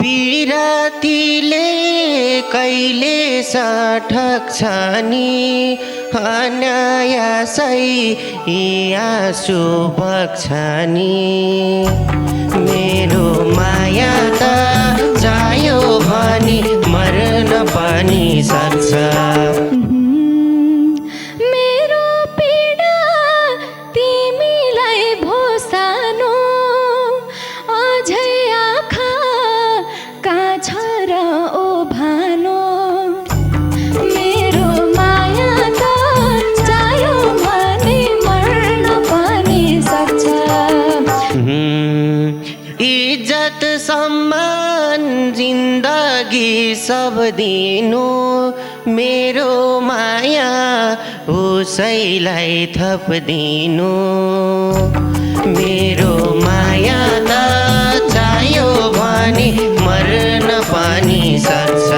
पिरातीले कहिले सठक्छ नि अनायासै यी आँसु बग्छ नि मेरो माया त चाह्यो भने मर्न पनि सक्छ इज्जत सम्मान जिन्दगी सब दिनु मेरो माया उसैलाई थप दिनु मेरो माया त चाह्यो भने मर्न पनि सक्छ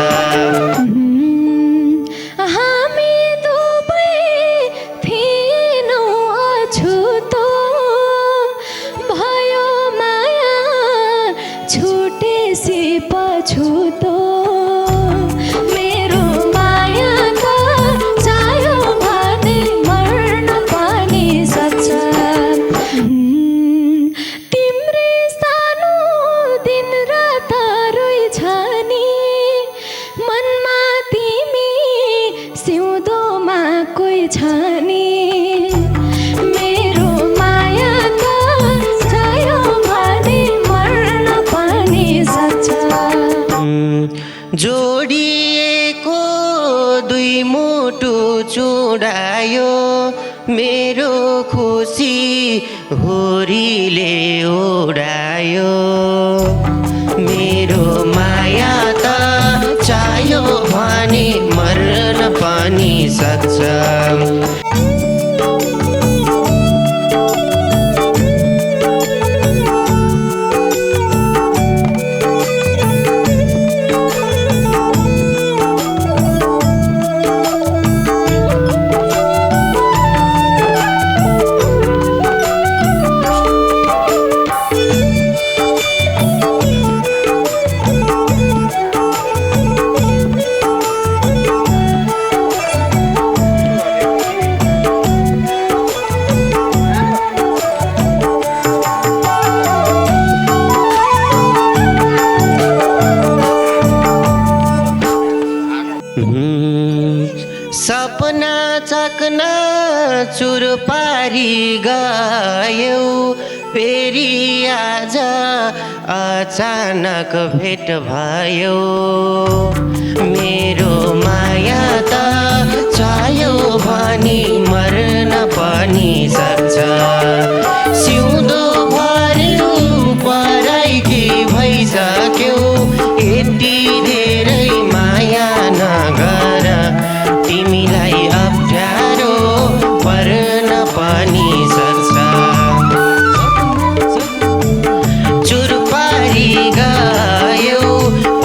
पछुतो मेरो माया त चाह्यो भने मर्न पनि सक्छ तिम्रै सानो दिन रात रोइछ नि मनमा तिमी सिउँदोमा कोही छ नि मेरो माया त चाह्यो भने मर्न पनि सक्छ जोडिएको दुई मुटु चुडायो मेरो खुसी हुरीले उडायो मेरो माया त चाह्यो भने मर्न पनि सक्छ सपना चकना चुर पारी गयो फेरि आज अचानक भेट भयो मेरो माया त चाह्यो भने मर्न पनि सक्छ सिउँदो भर्यो पराइकी भइसक्यो यति धेरै माया नगर तिमीलाई अप्ठ्यारो पर्न पनि सक्छ चुर पारी गयो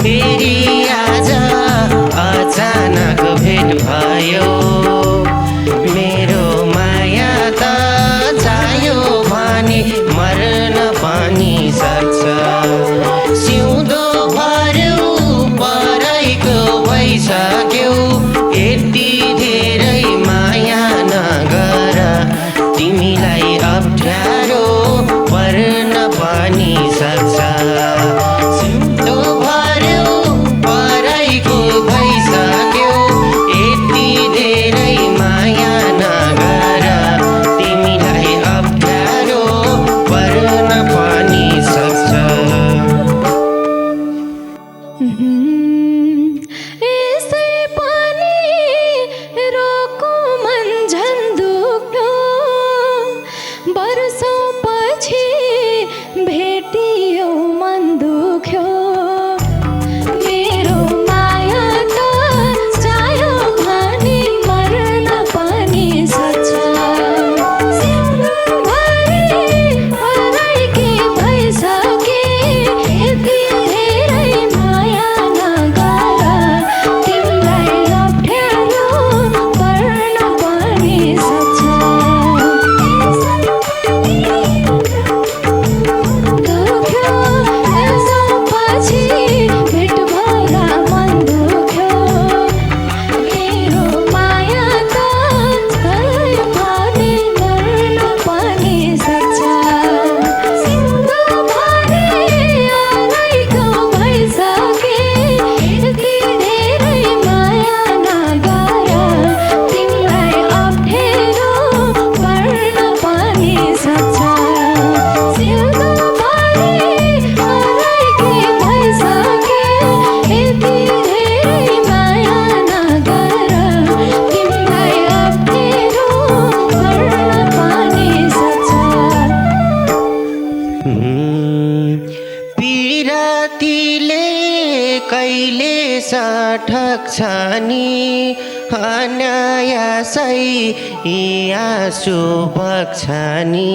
फेरि आज अचानक भेट भयो मेरो माया त चाह्यो पिरातीले कहिले सठक्छ नि अनायासै यी आँसु बग्छ नि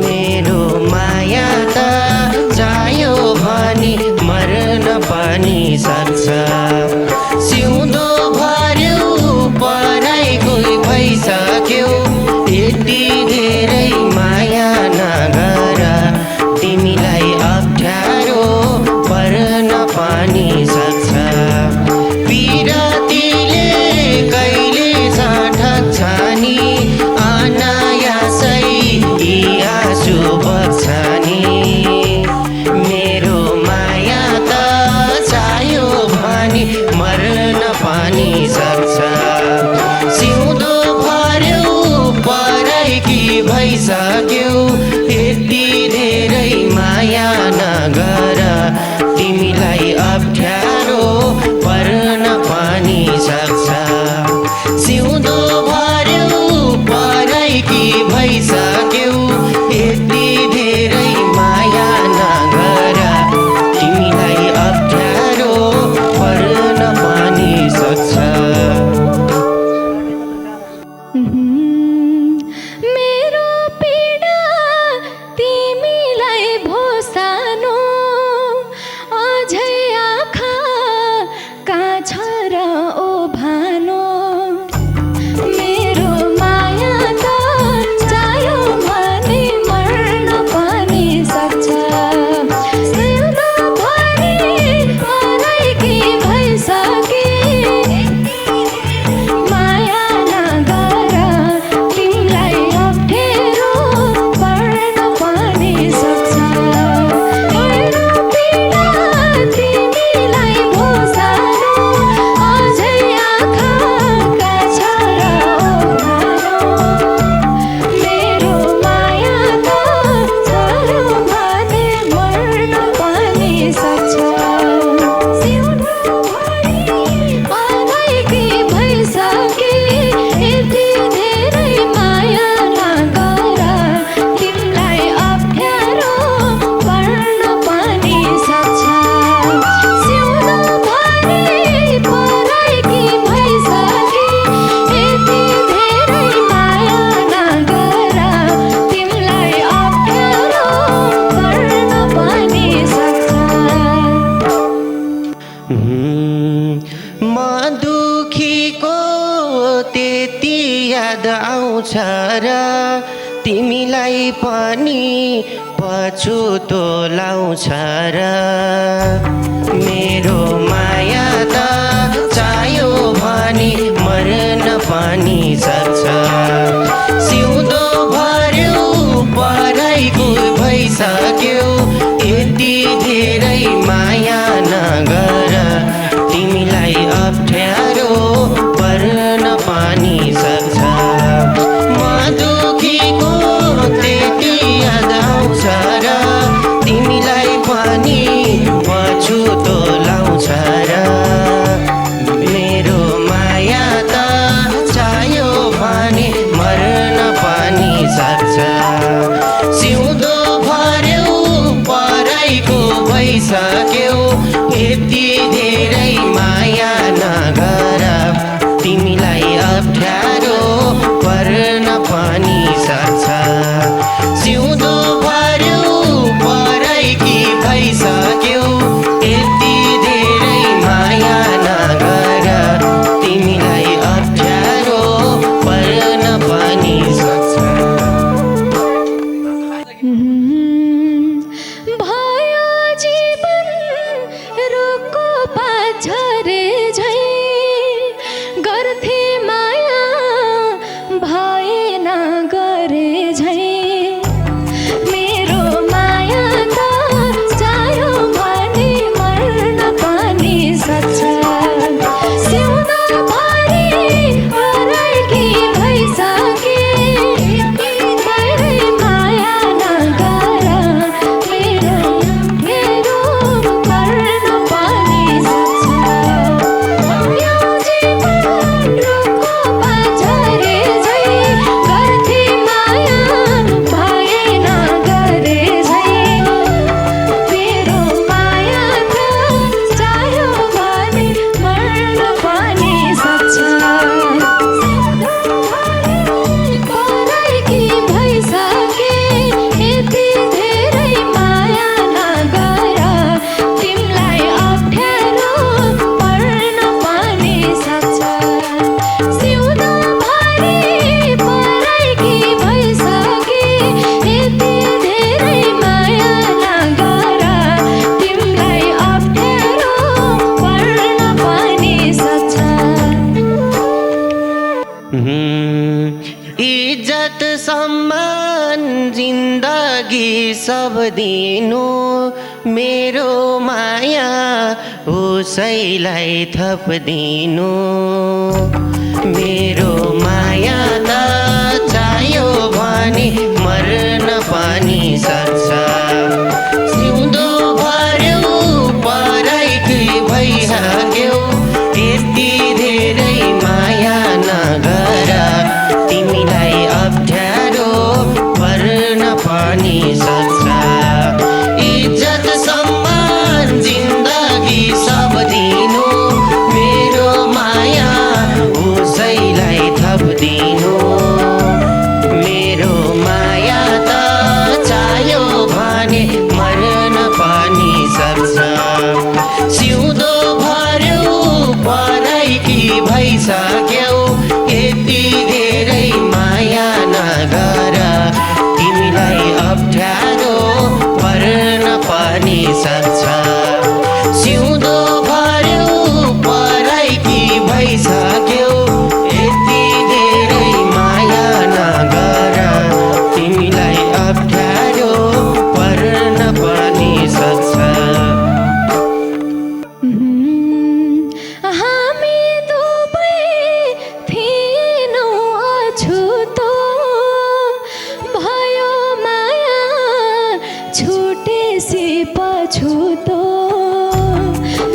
मेरो माया त चाह्यो भनी मर्न पनि सक्छ सिउँदो भर्यो पराइको भइसक्यो यति धेरै माया नगर तिमीलाई अप्ठ्यारो पर्न पनि सक्छ पिरातीले कहिले सठक्छ नि अनायासै यी आँसु बग्छ नि मेरो माया त चाह्यो भने मर्न पनि सक्छ सिउँदो भर्यो पराइकी भइसक्यो यति धेरै माया नगर तिमीलाई अप्ठ्यारो पर्न पनि सक्छ सिउँदो भर्यो पराइकी भइसक्यो यति धेरै माया नगर तिमीलाई अप्ठ्यारो पर्न पनि सक्छ मेरो पीडा तिमीलाई भोसानो अझै आँखा काछ र ओभानो मेरो माया त चाह्यो भने मर्न पनि सक्छ सिउँदोभरि पराइकी भइसके माया नगर तिमीलाई अप्ठ्यारो पर्न पनि सक्छ मेरो पीडा तिमीलाई भोसानो अझै आँखा काछ र ओभानो मेरो माया त चाह्यो भने मर्न पनि सक्छ सिउँदोभरि पराइकी भइसके यति धेरै माया नगर तिमीलाई अप्ठ्यारो पर्न पनि सक्छ सिउँदोभरि पराइकी भइसके यति धेरै माया नगर तिमीलाई अप्ठ्यारो पर्न पनि सक्छ म दुखीको त्यति याद आउँछ र तिमीलाई पनि पछुतो लाउँछ र मेरो माया त चाह्यो भने मर्न पनि सक्छ सिउँदो भर्यो पराइको भइसक्यो यति धेरै माया नगर तिमीलाई अप्ठ्यारो पर्न पनि सक्छ म दुखीको त्यति याद आउँछ र तिमीलाई पनि पछुतो लाउँछ र मेरो माया त चाह्यो भने मर्न पनि सक्छ सिउँदो भर्यो पराइको भइसक्यो यति धेरै माया नगर तिमीलाई अप्ठ्यारो पर्न पनि सक्छ सिउँदो भर्यो पराइकी भइसक्यो यति धेरै माया नगर तिमीलाई अप्ठ्यारो पर्न पनि सक्छ भयो जीवन सब दिनु मेरो माया उसैलाई थप्दिनु मेरो माया त चाहियो भने मर्न पनि सक्छ सिउँदो भर्यो पराइकी भइसक्यो यति धेरै माया नगर तिमीलाई अप्ठ्यारो पर्न पनि सक्छ इज्जत सम्मान जिन्दगी सब दिनु मेरो माया उसैलाई थप्दिनु मेरो माया त चाहियो भने मर्न पनि सक्छ सिउँदो भर्यो पराइकी भइसक्यो यति धेरै माया नगर तिमीलाई अप्ठ्यारो पर्न पनि सक्छ सिउँदो भर्यो पराइकी भइसक्यो यति धेरै माया नगर तिमीलाई अप्ठ्यारो पर्न पनि सक्छ हामी दुबै थिएनौँ अछुतो भयो माया छुटेसी पछुतो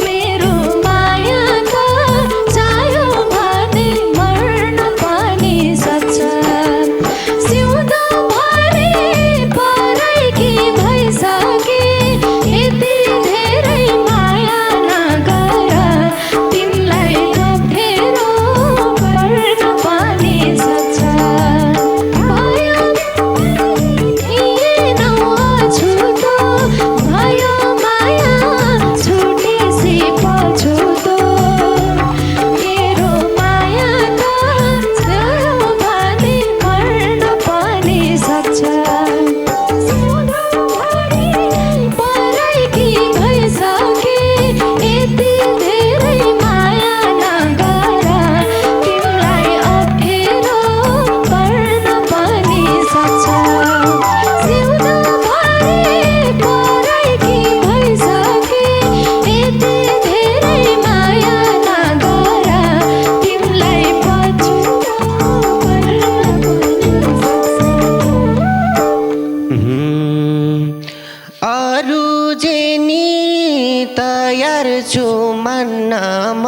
मेरो माया त चाहियो भने मर्न पनि सक्छ सिउँदो भरे पराइकी भइसके यति धेरै माया नगर तिमीलाई अप्ठ्यारो पर्न पनि सक्छ भयो थिएनौँ अछुतो भयो माया छुटेसी पछुतो मेरो माया त चाहियो भने मर्न पनि सक्छ सिउँदो भरे पराइकी भइसके यति धेरै माया नगर तिमीलाई अप्ठ्यारो पर्न पनि सक्छ सिउँदो भरे पराइकी भइसके यति धेरै माया नगर तिमीलाई पछुतो पर्न पनि सक्छ अरू जेनी तयार छु मान्न म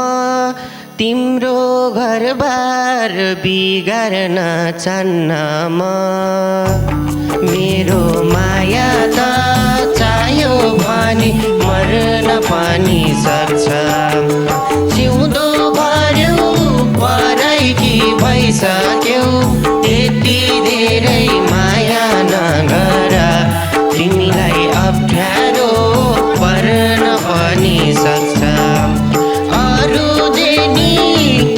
तिम्रो घरबार बिगार्न चाहन्न म मेरो माया त चाहियो भने मर्न पनि सक्छ सिउँदो भर्यो पराइकी भइसक्यो यति धेरै माया नगर तिमीलाई अप्ठ्यारो पर्न पनि सक्छ अरू जेनी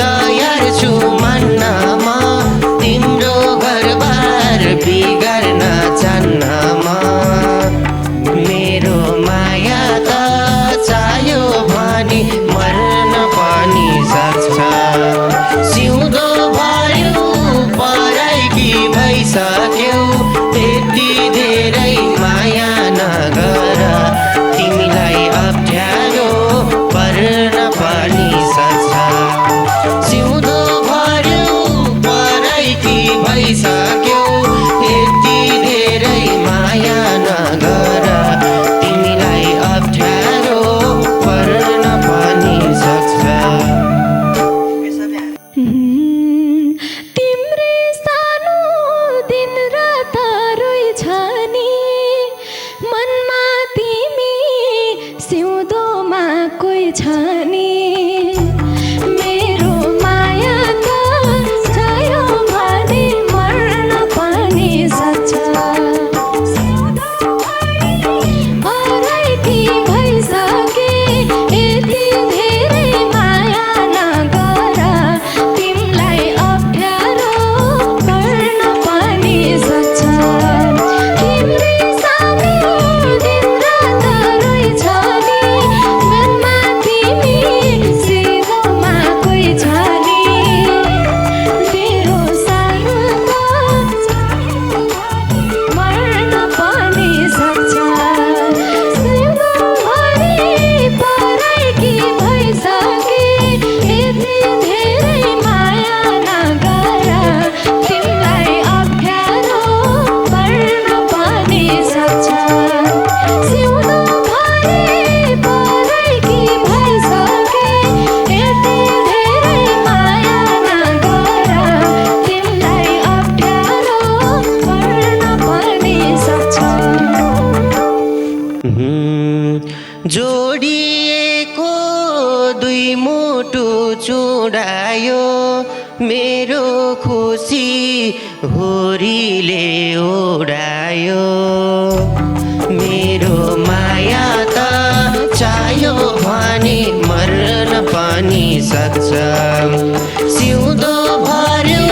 तयार छु मान्न म तिम्रो घरबार बिगार्न चाहन्न म मेरो माया त चाहियो भने मर्न पनि सक्छ सिउँदो भर्यो पराइकी भइसक्यो यति धेरै माया नगर तिमीलाई अप्ठ्यारो पर्न पनि सक्छ सिउँदो भर्यो पराइकी भइसक्यो यति धेरै माया नगर तिमीलाई अप्ठ्यारो पर्न पनि सक्छ तिम्रै सानो दिन रात रोइछानी मनमा तिमी सिउँदोमा कोही छानी मेरो माया त चाहियो भने मर्न पनि सक्छ पराइकी भइसके यति धेरै माया नगर तिमीलाई अप्ठ्यारो पर्न पनि सक्छ तिम्रै सानो दिन रात रोइछानी मनमा तिमी जोडिएको दुई मुटु चुडायो मेरो खुसी हुरीले उडायो मेरो माया त चाह्यो भने मर्न पनि सक्छ सिउँदो भर्यो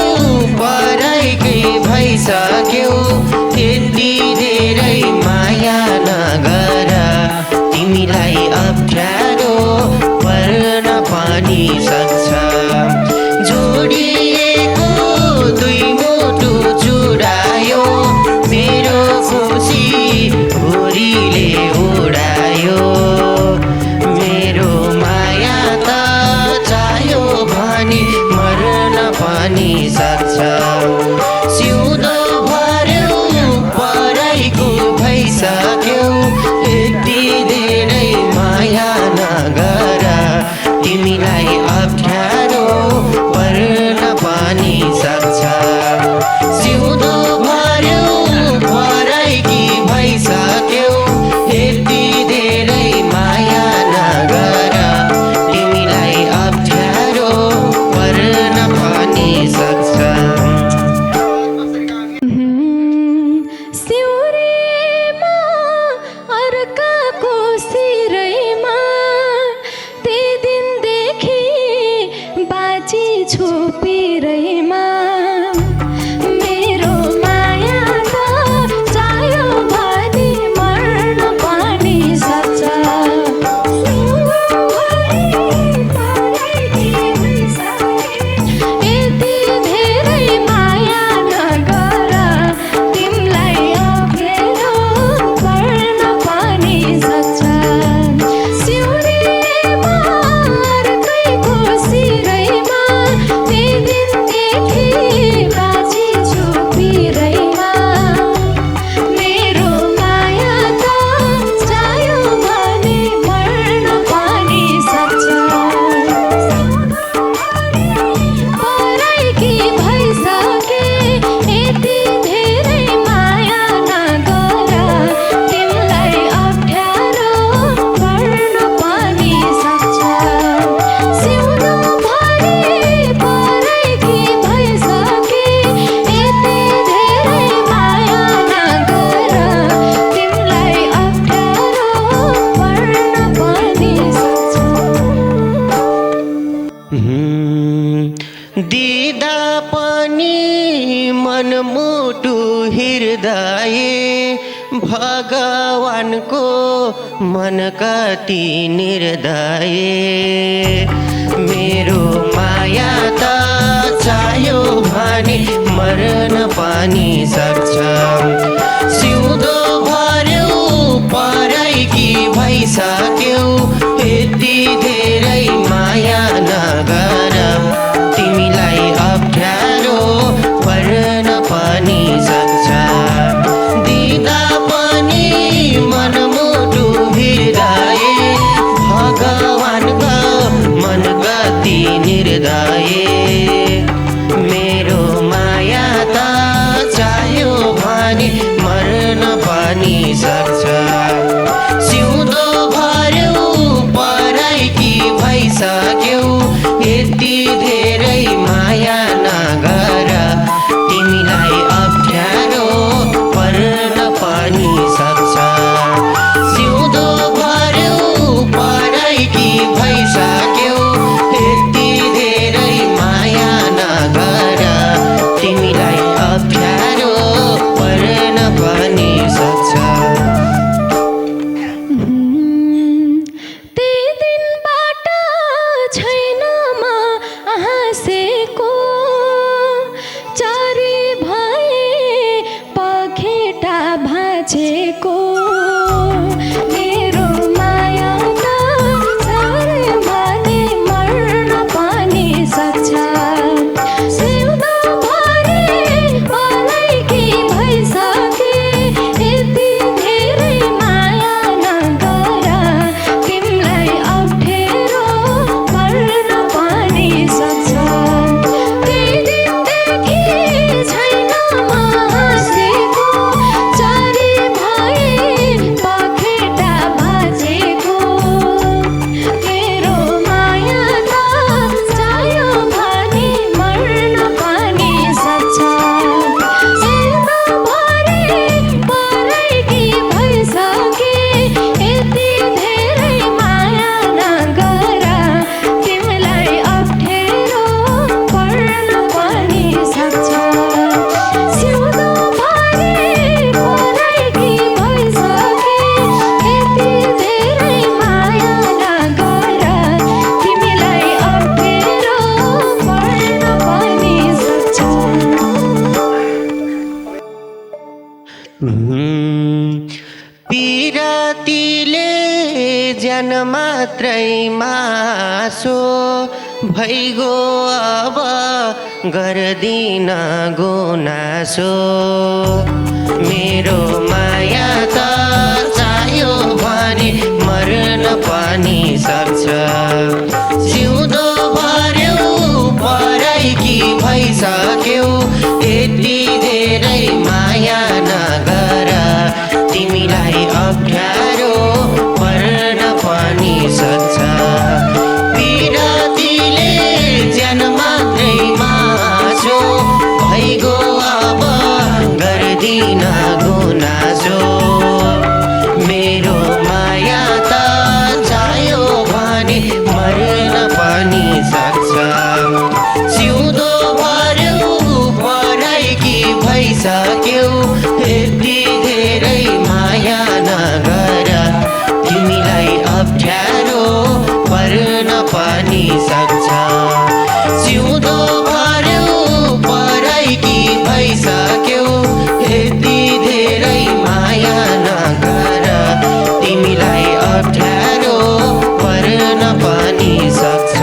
पराइकै भइसक्यो त्यति धेरै माया नगर तिमीलाई अप्ठ्यारो पर्न पनि सक्छ जोडिएको दुई मुटु चुडायो मेरो खुसी हुरीले उडायो मेरो माया त चाह्यो भने मर्न पनि सक्छ सिउँदो भर्यो पराइको भइसक्यो यति धेरै माया नगर तिमीलाई अप्ठ्यारो पर्न पनि सक्छ सिउँदो भर्यो पराइकी भइसक्यो यति धेरै माया नगर तिमीलाई अप्ठ्यारो पर्न पनि सक्छ सिउरेमा अर्काको सिरैमा ती दिनदेखि बाँची छु पिरैमा मेरो माया त चाह्यो भने मर्न पनि सक्छ यति धेरै माया नगर तिमीलाई अप्ठ्यारो पर्न पनि सक्छ सिउरेमा अर्कैको सिरैमा ती दिनदेखि बाँची छु पिरैमा मेरो माया त चाह्यो भने मर्न पनि सक्छ पराइकी भइसके यति धेरै माया नगर तिमीलाई अप्ठ्यारो पर्न पनि सक्छ सिउँदो भरि पराइकी भइसके यति धेरै माया नगर तिमीलाई अप्ठ्यारो पर्न पनि सक्छ दिदा पनि मनमुटु हृदय भगवानको मन कति निर्दय मेरो माया त चाह्यो भने मर्न पनि सक्छ सिउँदो भर्यो पराइकी भइसक्यो यति धेरै माया नगर तिमीलाई अप्ठ्यारो पर्न पनि सक्छ दिदा पनि मनमुटु हृदय भगवानको मन कति निर्दय मेरो माया त चाह्यो भने मर्न पनि सक्छ सिउँदो भर्यो ज्यान मात्रै मासो भइगो अब गर्दिन गुनासो मेरो माया त चाह्यो भने मर्न पनि सक्छ जिउँदो भर्यौ पराइकी भइसक्यौ यति धेरै माया नगर तिमीलाई अप्ठ्यारो पर्न पनि सक्छ पिरतीले ज्यान मात्रै मासो भइगो अब गर्दिन गुनासो मेरो माया त चाह्यो भने मर्न पनि सक्छ जिउँदो भर्यौ पराइकी भइसक्यौ यति धेरै माया नगर तिमीलाई अप्ठ्यारो पर्न पनि सक्छ जिउँदो भर्यौ पराइकी भइसक्यौ यति धेरै माया नगर तिमीलाई अप्ठ्यारो पर्न पनि सक्छ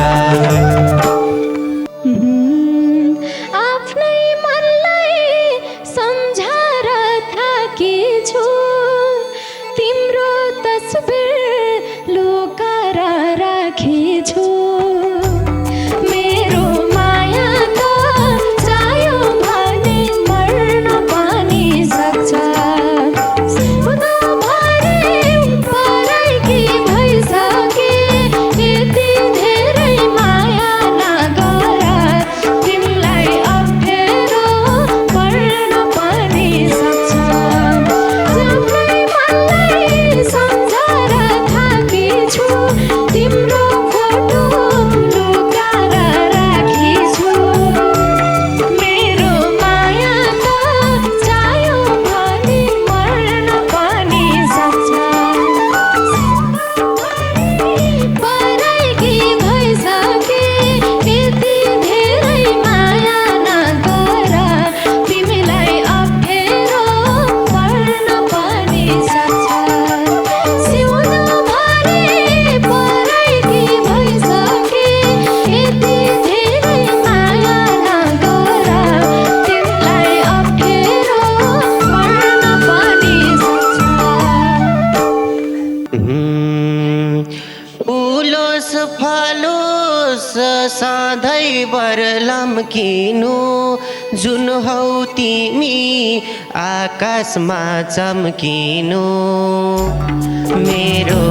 आफ्नै मनलाई सम्झाएर थाकेछु तिम्रो तस्बिर लुकाएर राखेछु मेरो माया त चाह्यो भने मर्न पनि सक्छ जिउँदोभरि पराइकी भइसके यति धेरै माया नगर तिमीलाई अप्ठ्यारो पर्न पनि सक्छ आफ्नै मनलाई सम्झाएर थाकेछु तिम्रो फोटो लुकाएर राखेछु मेरो माया त चाह्यो भने मर्न पनि सक्छ पराइकी भइसके यति धेरै माया नगर तिमीलाई अप्ठ्यारो पर्न पनि सक्छ जिउँदोभरि पराइकी भइसके यति धेरै माया नगर तिमीलाई अप्ठ्यारो पर्न पनि सक्छ उलोस फालोस सधैँभर लम्किनु जुन हौ तिमी आकाशमा चम्किनु मेरो